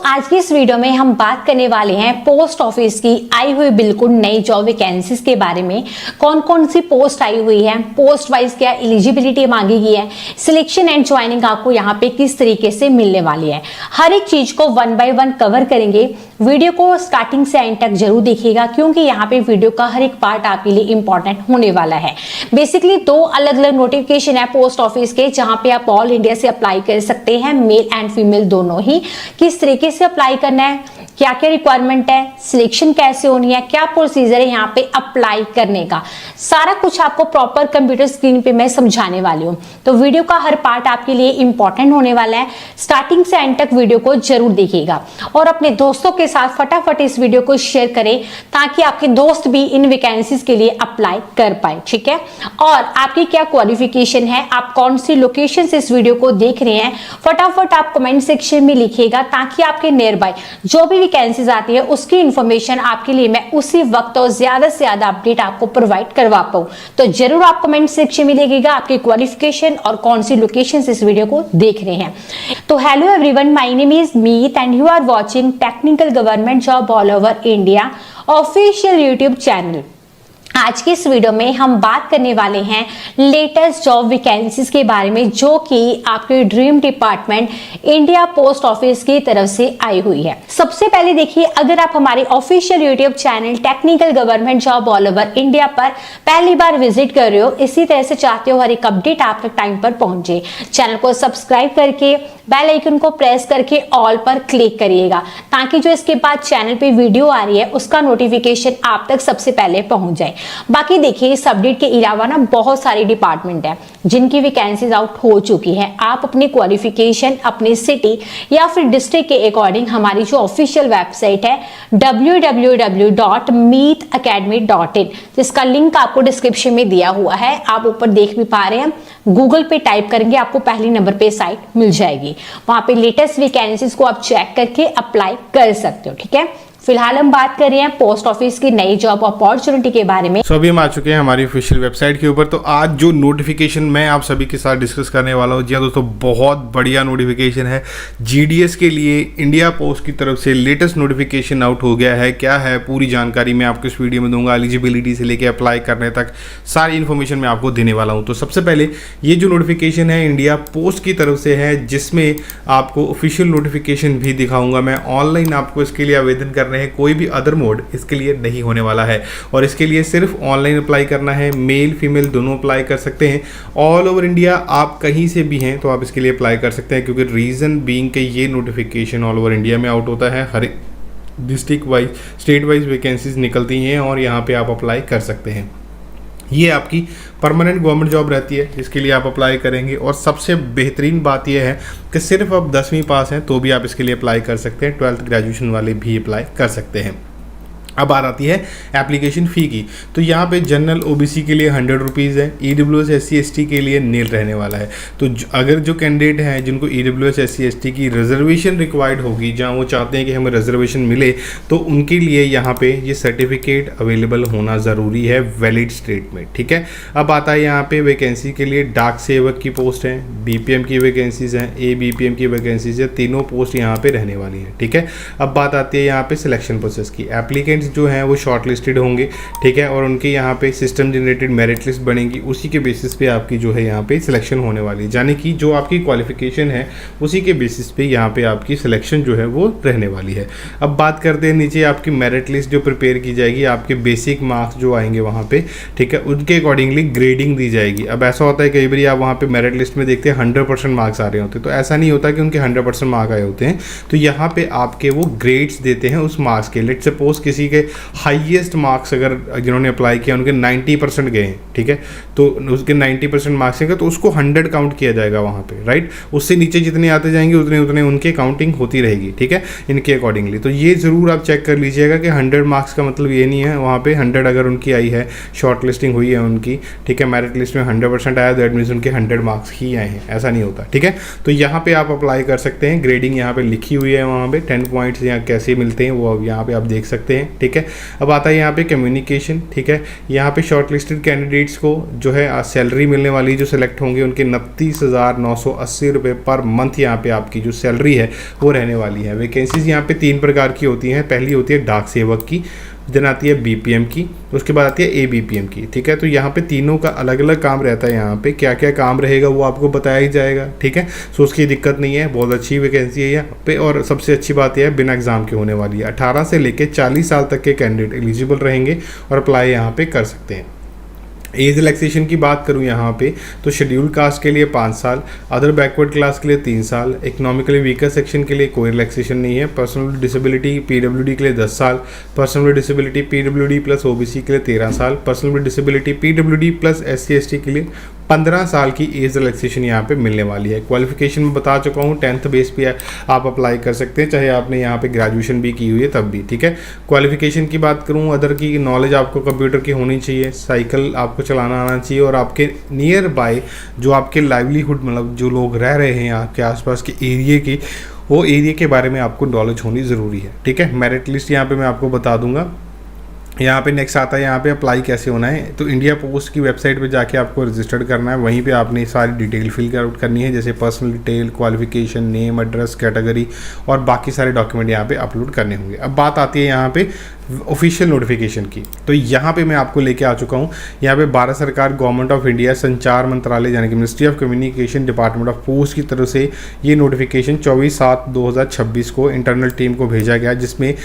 आज की इस वीडियो में हम बात करने वाले हैं पोस्ट ऑफिस की आई हुई बिल्कुल नई जॉब वैकेंसीज के बारे में। कौन कौन सी पोस्ट आई हुई है, पोस्ट वाइज क्या एलिजिबिलिटी मांगी गई है, सिलेक्शन एंड ज्वाइनिंग आपको यहाँ पे किस तरीके से मिलने वाली है, हर एक चीज को वन बाय वन कवर करेंगे। वीडियो को स्टार्टिंग से एंड तक जरूर देखिएगा क्योंकि यहाँ पे वीडियो का हर एक पार्ट आपके लिए इंपॉर्टेंट होने वाला है। बेसिकली दो अलग अलग नोटिफिकेशन है पोस्ट ऑफिस के, जहां पे आप ऑल इंडिया से अप्लाई कर सकते हैं, मेल एंड फीमेल दोनों ही। किस तरीके से अप्लाई करना है, क्या क्या रिक्वायरमेंट है, सिलेक्शन कैसे होनी है, क्या प्रोसीजर है यहाँ पे अप्लाई करने का, सारा कुछ आपको प्रॉपर कंप्यूटर स्क्रीन पे मैं समझाने वाली हूँ। तो वीडियो का हर पार्ट आपके लिए इंपॉर्टेंट होने वाला है। स्टार्टिंग से एंड तक वीडियो को जरूर देखिएगा और अपने दोस्तों के साथ फटाफट इस वीडियो को शेयर करें ताकि आपके दोस्त भी इन वैकेंसीज के लिए अप्लाई कर पाए। ठीक है, और आपकी क्या क्वालिफिकेशन है, आप कौन सी लोकेशन से इस वीडियो को देख रहे हैं, फटाफट आप कमेंट सेक्शन में लिखिएगा ताकि आपके नियर बाय जो भी वैकेंसीज आती है उसकी इंफॉर्मेशन आपके लिए मैं उसी वक्त और ज्यादा से ज्यादा अपडेट आपको प्रोवाइड करवा पाऊं। तो जरूर आप कमेंट सेक्शन में लिखिएगा आपकी क्वालिफिकेशन और कौन सी लोकेशन से इस वीडियो को देख रहे हैं। तो hello everyone, my name is Meet and you are watching technical government job all over India official YouTube channel. आज की इस वीडियो में हम बात करने वाले हैं लेटेस्ट जॉब वैकेंसीज के बारे में जो कि आपके dream department India post office की तरफ से आई हुई है। सबसे पहले देखिए, अगर आप हमारे official YouTube channel technical government job all over India पर पहली बार विजिट कर रहे हो, इसी तरह से चाहते हो हर एक अपडेट आप तक टाइम पर पहुंचे, चैनल को सब्सक्राइब करके बेल आइकन को प्रेस करके ऑल पर क्लिक करिएगा ताकि जो इसके बाद चैनल पे वीडियो आ रही है उसका नोटिफिकेशन आप तक सबसे पहले पहुंच जाए। बाकी देखिए, इस अपडेट के अलावा ना बहुत सारे डिपार्टमेंट है जिनकी वैकेंसीज आउट हो चुकी है। आप अपनी क्वालिफिकेशन अपनी सिटी या फिर डिस्ट्रिक्ट के अकॉर्डिंग हमारी जो ऑफिशियल वेबसाइट है www.meetacademy.in, जिसका लिंक आपको डिस्क्रिप्शन में दिया हुआ है, आप ऊपर देख भी पा रहे हैं, गूगल पे टाइप करेंगे आपको पहले नंबर पे साइट मिल जाएगी। वहां पे लेटेस्ट वैकेंसीज को आप चेक करके अप्लाई कर सकते हो। ठीक है, फिलहाल हम बात कर रहे हैं पोस्ट ऑफिस की नई जॉब अपॉर्चुनिटी के बारे में। अभी हम आ चुके हैं हमारी ऑफिशियल वेबसाइट के ऊपर। तो आज जो नोटिफिकेशन मैं आप सभी के साथ डिस्कस करने वाला हूँ, जी हाँ दोस्तों, बहुत बढ़िया नोटिफिकेशन है। जीडीएस के लिए इंडिया पोस्ट की तरफ से लेटेस्ट नोटिफिकेशन आउट हो गया है। क्या है पूरी जानकारी मैं आपको इस वीडियो में दूंगा, एलिजिबिलिटी से लेकर अप्लाई करने तक सारी इन्फॉर्मेशन मैं आपको देने वाला हूँ। तो सबसे पहले ये जो नोटिफिकेशन है इंडिया पोस्ट की तरफ से है, जिसमें आपको ऑफिशियल नोटिफिकेशन भी दिखाऊंगा मैं। ऑनलाइन आपको इसके लिए आवेदन करने है, कोई भी अदर मोड इसके लिए नहीं होने वाला है और इसके लिए सिर्फ ऑनलाइन अप्लाई करना है। मेल फीमेल दोनों अप्लाई कर सकते हैं। ऑल ओवर इंडिया आप कहीं से भी हैं तो आप इसके लिए अप्लाई कर सकते हैं, क्योंकि रीज़न बीइंग कि ये नोटिफिकेशन ऑल ओवर इंडिया में आउट होता है। हर एक district wise state wise vacancies निकलती हैं और यहाँ पे आप अप्लाई कर सकते हैं। ये आपकी परमानेंट गवर्नमेंट जॉब रहती है जिसके लिए आप अप्लाई करेंगे। और सबसे बेहतरीन बात यह है कि सिर्फ आप 10वीं पास हैं तो भी आप इसके लिए अप्लाई कर सकते हैं। 12th ग्रेजुएशन वाले भी अप्लाई कर सकते हैं। अब बात आती है एप्लीकेशन फ़ी की। तो यहाँ पे जनरल ओबीसी के लिए 100 रुपीज़ है, ईडब्ल्यूएस SC ST के लिए नील रहने वाला है। तो अगर जो कैंडिडेट हैं जिनको ईडब्ल्यूएस SC ST की रिजर्वेशन रिक्वायर्ड होगी, जहाँ वो चाहते हैं कि हमें रिजर्वेशन मिले, तो उनके लिए यहाँ पे ये सर्टिफिकेट अवेलेबल होना ज़रूरी है वैलिड स्टेट में। ठीक है, अब आता है यहाँ पे वैकेंसी के लिए डाक सेवक की पोस्ट है, BPM की वैकेंसीज़ हैं, ABPM की वैकेंसीज़ है, तीनों पोस्ट यहाँ पर रहने वाली हैं। ठीक है, अब बात आती है यहाँ पर सिलेक्शन प्रोसेस की। एप्लीकेंट जो हैं वो शॉर्ट लिस्टेड होंगे। ठीक है, और उनके यहाँ पे सिस्टम जनरेटेड मेरिट लिस्ट बनेगी, उसी के बेसिस पे आपकी जो है यहाँ पे सिलेक्शन होने वाली है। यानी कि जो आपकी क्वालिफिकेशन है उसी के बेसिस पे यहाँ पे आपकी सिलेक्शन जो है वो रहने वाली है। अब बात करते हैं नीचे आपकी मेरिट लिस्ट जो प्रिपेयर की जाएगी, आपके बेसिक मार्क्स जो आएंगे वहाँ पे, ठीक है, उनके अकॉर्डिंगली ग्रेडिंग दी जाएगी। अब ऐसा होता है कई बार आप वहाँ पे मेरिट लिस्ट में देखते हैं 100% मार्क्स आ रहे होते हैं, तो ऐसा नहीं होता कि उनके 100% मार्क आए होते हैं। तो यहाँ पे आपके वो ग्रेड्स देते हैं उस मार्क्स के। लेट सपोज किसी के हाईएस्ट मार्क्स अगर जिन्होंने अप्लाई किया उनके 90% गए हैं, ठीक है, तो उसके 90% मार्क्स हैं तो उसको 100 काउंट किया जाएगा वहाँ पे, राइट। उससे नीचे जितने आते जाएंगे उतने उतने उनके काउंटिंग होती रहेगी। ठीक है, इनके अकॉर्डिंगली। तो ये ज़रूर आप चेक कर लीजिएगा कि 100 मार्क्स का मतलब ये नहीं है वहाँ पे 100 अगर उनकी आई है, शॉर्ट लिस्टिंग हुई है उनकी, ठीक है, मेरिट लिस्ट में 100% आया, दैट मीन्स उनके 100 मार्क्स ही आए हैं, ऐसा नहीं होता। ठीक है, तो यहाँ पे आप अप्लाई कर सकते हैं। ग्रेडिंग यहाँ पे लिखी हुई है, वहाँ पे 10 पॉइंट्स यहाँ कैसे मिलते हैं वो यहाँ पे आप देख सकते हैं। ठीक है। अब आता है यहाँ पे कम्युनिकेशन, ठीक है। यहाँ पे शॉर्ट लिस्टेड कैंडिडेट्स को जो है सैलरी मिलने वाली, जो सिलेक्ट होंगे उनके 29,980 रुपये पर मंथ यहाँ पे आपकी जो सैलरी है वो रहने वाली है। वैकेंसीज यहाँ पे 3 प्रकार की होती हैं। पहली होती है डाक सेवक की, देन आती है बीपीएम की, उसके बाद आती है एबीपीएम की, ठीक है। तो यहाँ पे तीनों का अलग अलग काम रहता है। यहाँ पे क्या क्या काम रहेगा वो आपको बताया ही जाएगा, ठीक है। सो उसकी दिक्कत नहीं है, बहुत अच्छी वैकेंसी है यहाँ पे। और सबसे अच्छी बात यह है बिना एग्जाम के होने वाली है। 18 से लेकर 40 साल तक के कैंडिडेट एलिजिबल रहेंगे और अप्लाई यहाँ पे कर सकते हैं। एज रिलैक्सेशन की बात करूँ यहाँ पे तो शेड्यूल कास्ट के लिए 5 साल, अदर बैकवर्ड क्लास के लिए 3 साल, इकोनॉमिकली वीकर सेक्शन के लिए कोई रिलैक्सेशन नहीं है, पर्सनल डिसेबिलिटी पीडब्ल्यूडी के लिए 10 साल, personal disability PWD plus OBC के लिए 13 साल, personal disability PWD plus SC ST के लिए 15 साल की एज रिलैक्सेशन यहाँ पे मिलने वाली है। क्वालिफिकेशन में बता चुका हूँ, 10th बेस पे आप अप्लाई कर सकते हैं, चाहे आपने यहाँ पे ग्रेजुएशन भी की हुई है तब भी, ठीक है। क्वालिफिकेशन की बात करूँ, अदर की नॉलेज आपको कंप्यूटर की होनी चाहिए, साइकिल आपको चलाना आना चाहिए और आपके नियर बाय जो आपके लाइवलीहुड मतलब जो लोग रह रहे हैं आपके आसपास के एरिया की, वो एरिया के बारे में आपको नॉलेज होनी ज़रूरी है, ठीक है। मेरिट लिस्ट यहाँ पे मैं आपको बता दूंगा। यहाँ पे नेक्स्ट आता है यहाँ पे अप्लाई कैसे होना है। तो इंडिया पोस्ट की वेबसाइट पे जाके आपको रजिस्टर्ड करना है, वहीं पे आपने सारी डिटेल फिल आउट करनी है, जैसे personal detail, qualification, name, address, category और बाकी सारे डॉक्यूमेंट यहाँ पे अपलोड करने होंगे। अब बात आती है यहाँ पे ऑफिशियल नोटिफिकेशन की। तो यहाँ पे मैं आपको लेके आ चुका हूँ। यहाँ पे भारत सरकार, गवर्नमेंट ऑफ इंडिया, संचार मंत्रालय यानी कि ministry of communication, department of post की तरफ से ये नोटिफिकेशन 24/7/2026 को इंटरनल टीम को भेजा गया, जिसमें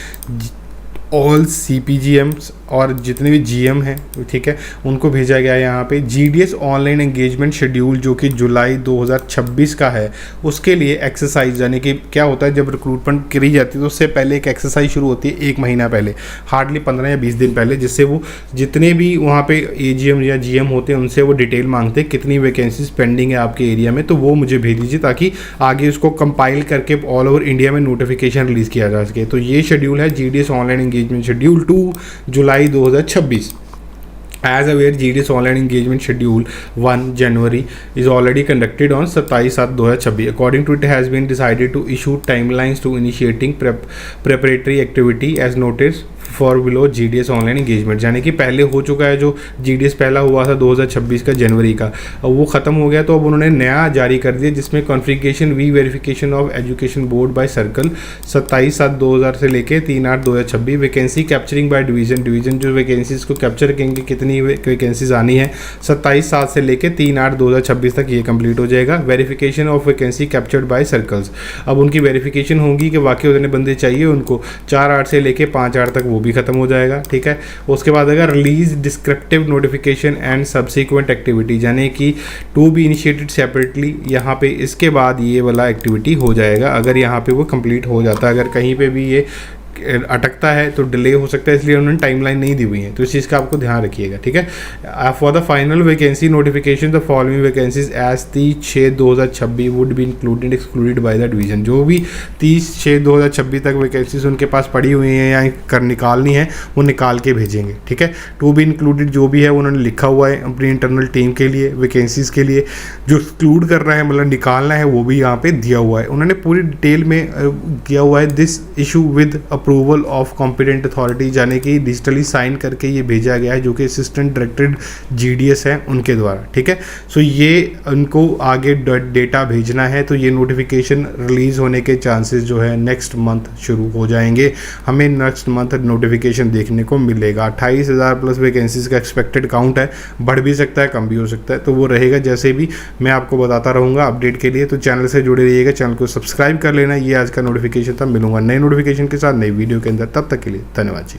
ऑल CPGMs और जितने भी GM हैं, ठीक है, उनको भेजा गया है। यहाँ पे GDS ऑनलाइन एंगेजमेंट शेड्यूल जो कि जुलाई 2026 का है, उसके लिए एक्सरसाइज, यानी कि क्या होता है जब रिक्रूटमेंट करी जाती है तो उससे पहले एक एक्सरसाइज शुरू होती है 1 महीना पहले, हार्डली 15 या 20 दिन पहले, जिससे वो जितने भी वहाँ पे AGM या GM होते हैं उनसे वो डिटेल मांगते हैं कितनी वैकेंसीज पेंडिंग है आपके एरिया में, तो वो मुझे भेज दीजिए ताकि आगे उसको कंपाइल करके ऑल ओवर इंडिया में नोटिफिकेशन रिलीज़ किया जा सके। तो ये शेड्यूल है GDS online engagement schedule 2 July 2026। As aware, GDS online engagement schedule 1 January is already conducted on 27/7/2026. According to it, has been decided to issue timelines to initiating preparatory activity as noted for below GDS online engagement, यानी कि पहले हो चुका है जो GDS पहला हुआ था 2026 का जनवरी का, अब वो ख़त्म हो गया, तो अब उन्होंने नया जारी कर दिया जिसमें configuration V verification of education board by circle 27/7/2000 से लेके 3/8/2026। वैकेंसी कैप्चरिंग बाय डिवीजन जो वैकेंसीज को कैप्चर करेंगे कितनी वैकेंसीज आनी है 27/7 से लेके 3/8/2026 तक ये कंप्लीट हो जाएगा। Verification of vacancy captured by circles, अब उनकी वेरिफिकेशन होगी कि वाकई उतने बंदे चाहिए उनको, 4/8 से लेके 5/8 तक वो भी खत्म हो जाएगा, ठीक है। उसके बाद अगर release descriptive notification and subsequent activity, यानी कि टू बी इनिशिएटेड सेपरेटली, यहाँ पे इसके बाद ये वाला एक्टिविटी हो जाएगा अगर यहाँ पे वो कंप्लीट हो जाता है। अगर कहीं पे भी ये अटकता है तो डिले हो सकता है, इसलिए उन्होंने टाइमलाइन नहीं दी हुई है, तो इस चीज़ का आपको ध्यान रखिएगा, ठीक है। For the final vacancy notification the following vacancies as 30/6/2026 would be included excluded by the division. जो भी 30/6/2026 तक वैकेंसीज उनके पास पड़ी हुई हैं या कर निकालनी है वो निकाल के भेजेंगे, ठीक है। टू बी इंक्लूडेड जो भी है उन्होंने लिखा हुआ है अपनी इंटरनल टीम के लिए, वैकेंसीज के लिए जो एक्सक्लूड करना है मतलब निकालना है वो भी यहाँ पे दिया हुआ है, उन्होंने पूरी डिटेल में किया हुआ है। This issue with approval of competent authority, यानी कि डिजिटली साइन करके ये भेजा गया है जो कि असिस्टेंट डायरेक्टर GDS है उनके द्वारा, ठीक है। सो ये उनको आगे डेटा भेजना है, तो ये नोटिफिकेशन रिलीज होने के चांसेस जो है नेक्स्ट मंथ शुरू हो जाएंगे, हमें नेक्स्ट मंथ नोटिफिकेशन देखने को मिलेगा। 28,000 प्लस वैकेंसीज का एक्सपेक्टेड काउंट है, बढ़ भी सकता है कम भी हो सकता है, तो वो रहेगा जैसे भी मैं आपको बताता रहूँगा अपडेट के लिए। तो चैनल से जुड़े रहिएगा, चैनल को सब्सक्राइब कर लेना। ये आज का नोटिफिकेशन था, मिलूंगा नए नोटिफिकेशन के साथ नई वीडियो के अंदर, तब तक के लिए धन्यवाद जी।